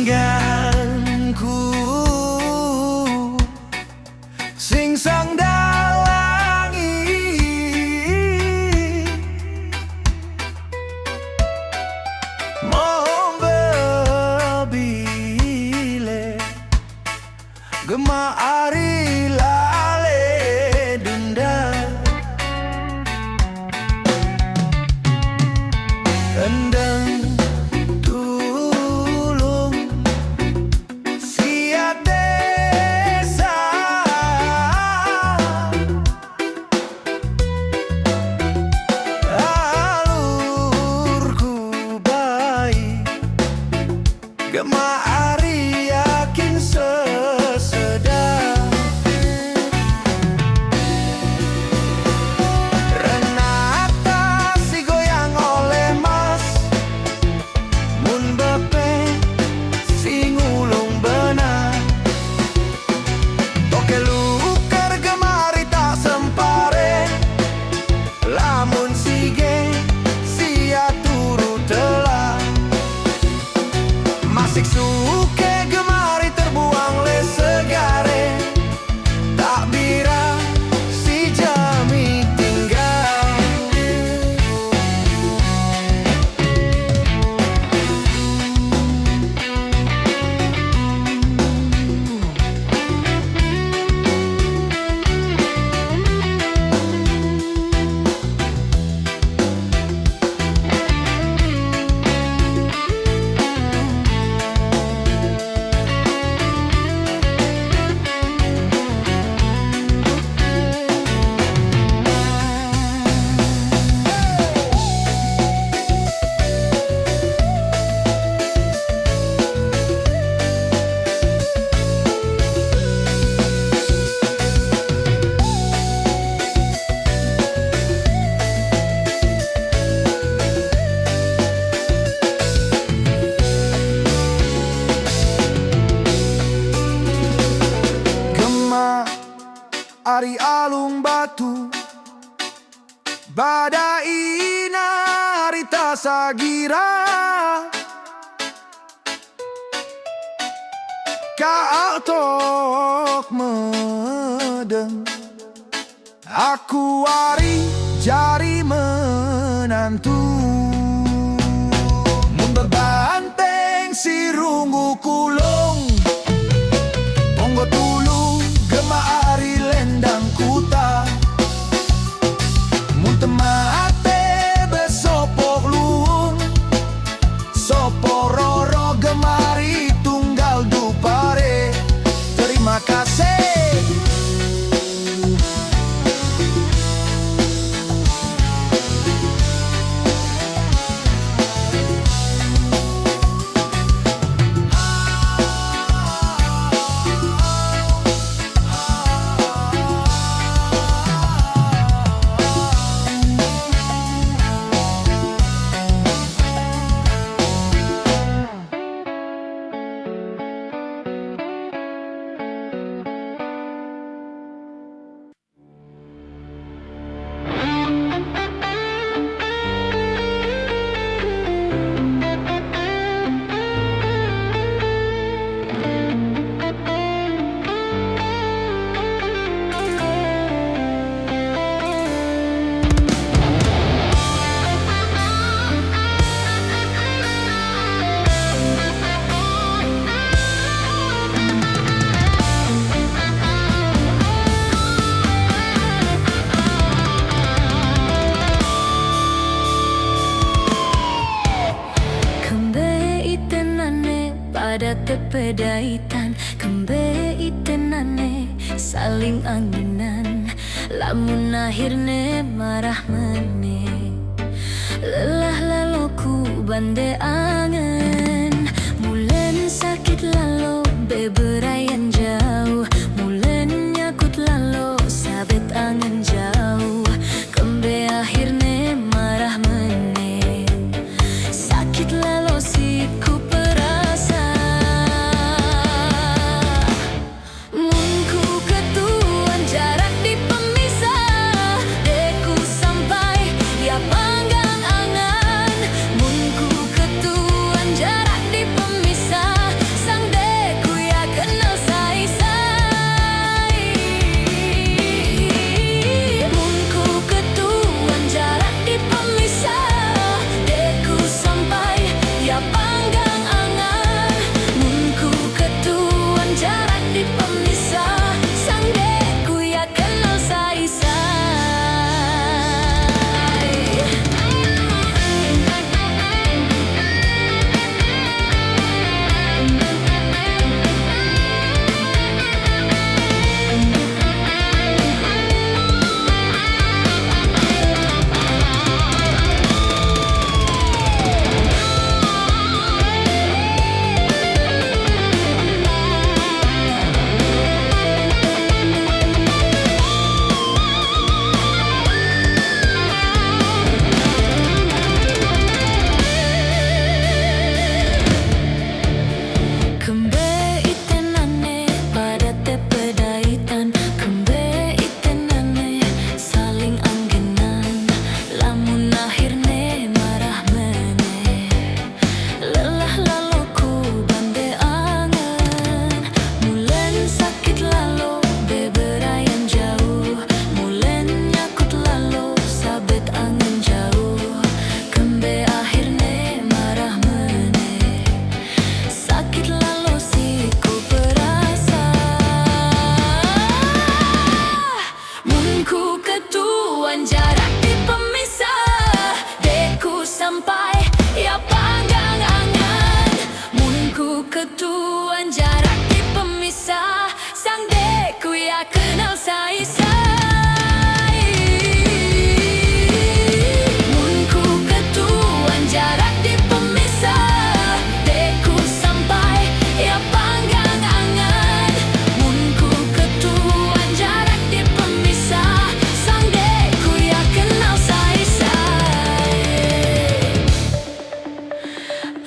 tinggalku sing sang dalangi mong bebile gemaari lale denda endang tulung sia desa alurku baik gemaari yakin sesedap renata si goyang oleh mas mun bepe si ngulung benar toke luker gemari tak sempare lamun sige sia turu telah masik suke gemari terbuang le segare tak bira si jami tinggal Ari alung batu badaina harita sagira kaatok medeng aku ari jari menantu mun bebanteng si rungu kulung monggo tulu gemaari lendang kuta mun temate besopok luhung sopo roro gemari tunggal dupare terima kasih. Pada tepedaitan kembe itenane saling anginan lamun akhirne marah mene lelah laloku bande angen mulen sakit lalo beberayan jauh mulen nyakut lalo sabet angen jauh kembe akhirne marah mene sakit lalo siku Ketuan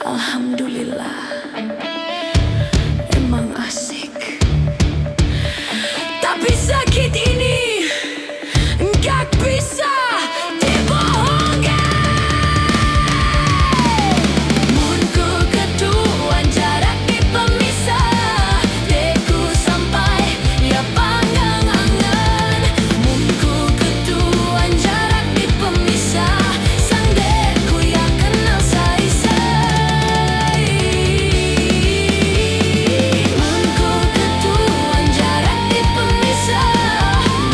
Alhamdulillah, emang asik. Tapi sakit ini gak bisa dibohongkan. Mun ku ketuan jarak di pemisah, deku sampai ya panggang angan. Mun ku ketuan jarak di pemisah, sang deku ya kenal sai-sai. Mun ku ketuan jarak di pemisah,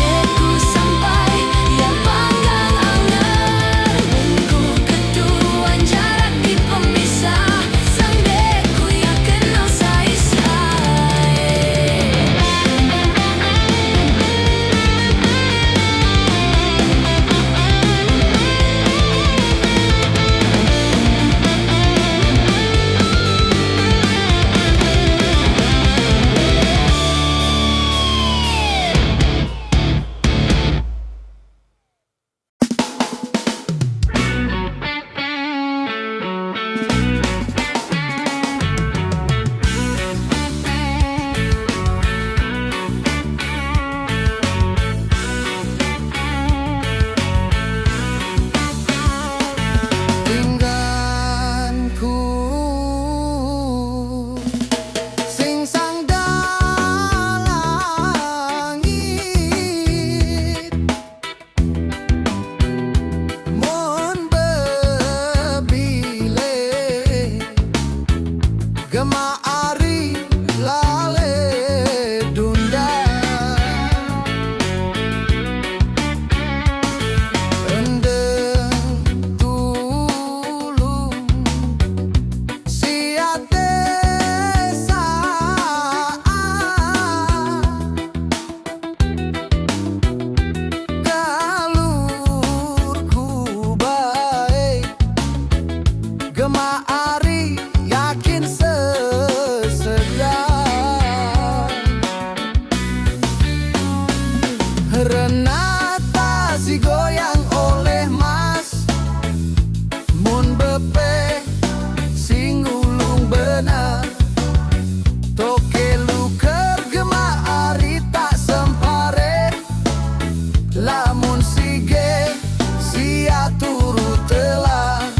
deku sampai ya panggang angan. Mun ku ketuan jarak di pemisah, sang deku ya kenal sai-sai. Tingganku sing sang langit, mon bebile gema ari lale dunda. Endeng tulung sia desa, galurku baik gema ari yakin sesedia. Renata si goyang oleh mas, mun bepe sing ulung benar. Toke luker gema ari tak sempare, lamun sige sia turu telah.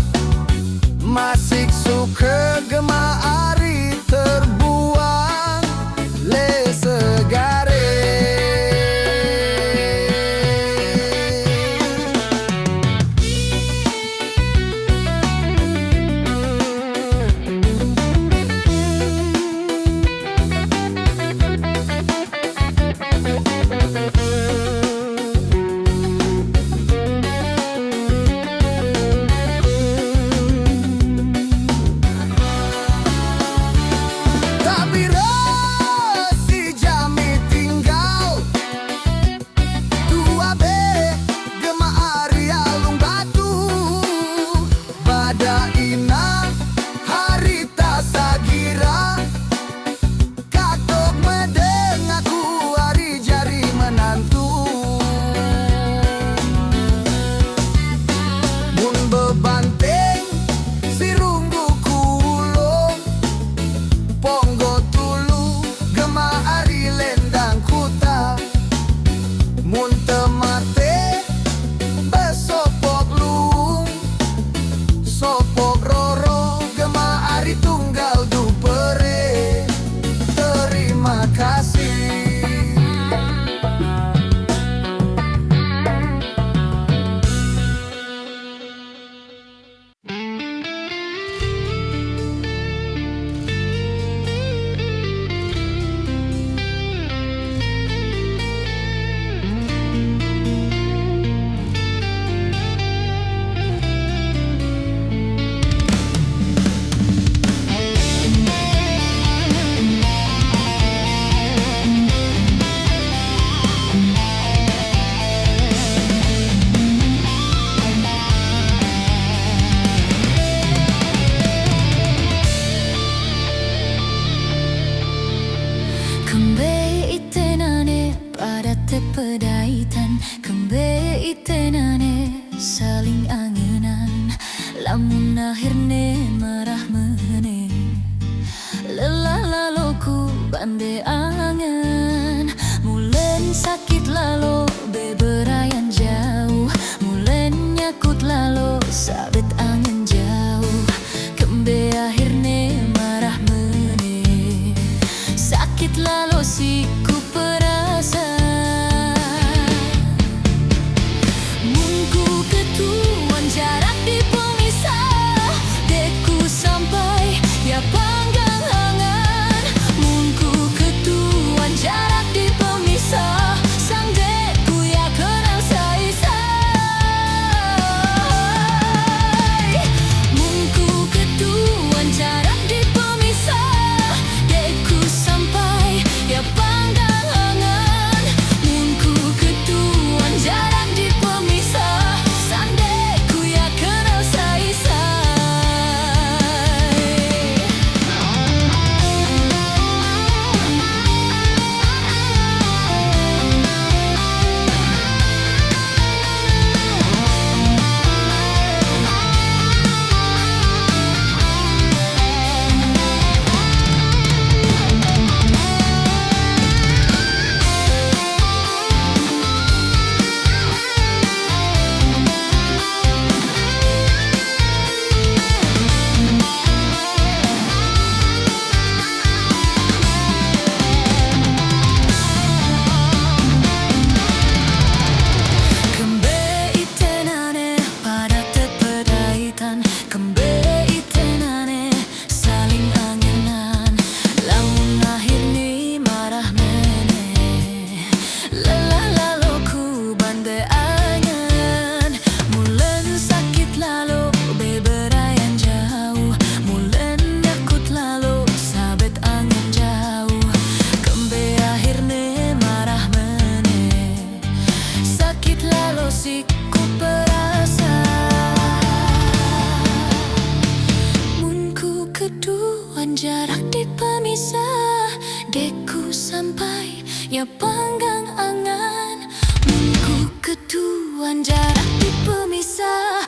Masik suka gema ari terbuang le segare. Tapi resi jami tinggal dua be gema ari alung batu. Pada ina harita sagira, katok medeng aku ari jari menantu. Mun bebanteng si runggu kulung, ponggo tulu gema ari lendang kuta. Mun temate besopok luung, sopok roro gema ari tunggal dupere. Terima kasih. Kembe itenane pada tepedaitan, kembe itenane saling angenan. Lamun akhirnya marah bandai angan. Mulen sakit lalu beberayan jauh, mulen nyakut lalu sabit angin jauh. Kembe akhirnya marah meneh, sakit lalu siku perasa. Munku ketuan jarak di pemisah, deku sampai ya panggang angan. Munku ketuan jarak di pemisah, sang deku ya kenal say-say. Munku ketuan jarak di pemisah, deku sampai ya panggang angan. Munku ketuan jarak di pemisah, sang deku ya kenal say-say. Siku perasa, munku keduan jarak di pemisah, deku sampai ya panggang angan. Munku keduan jarak di pemisah,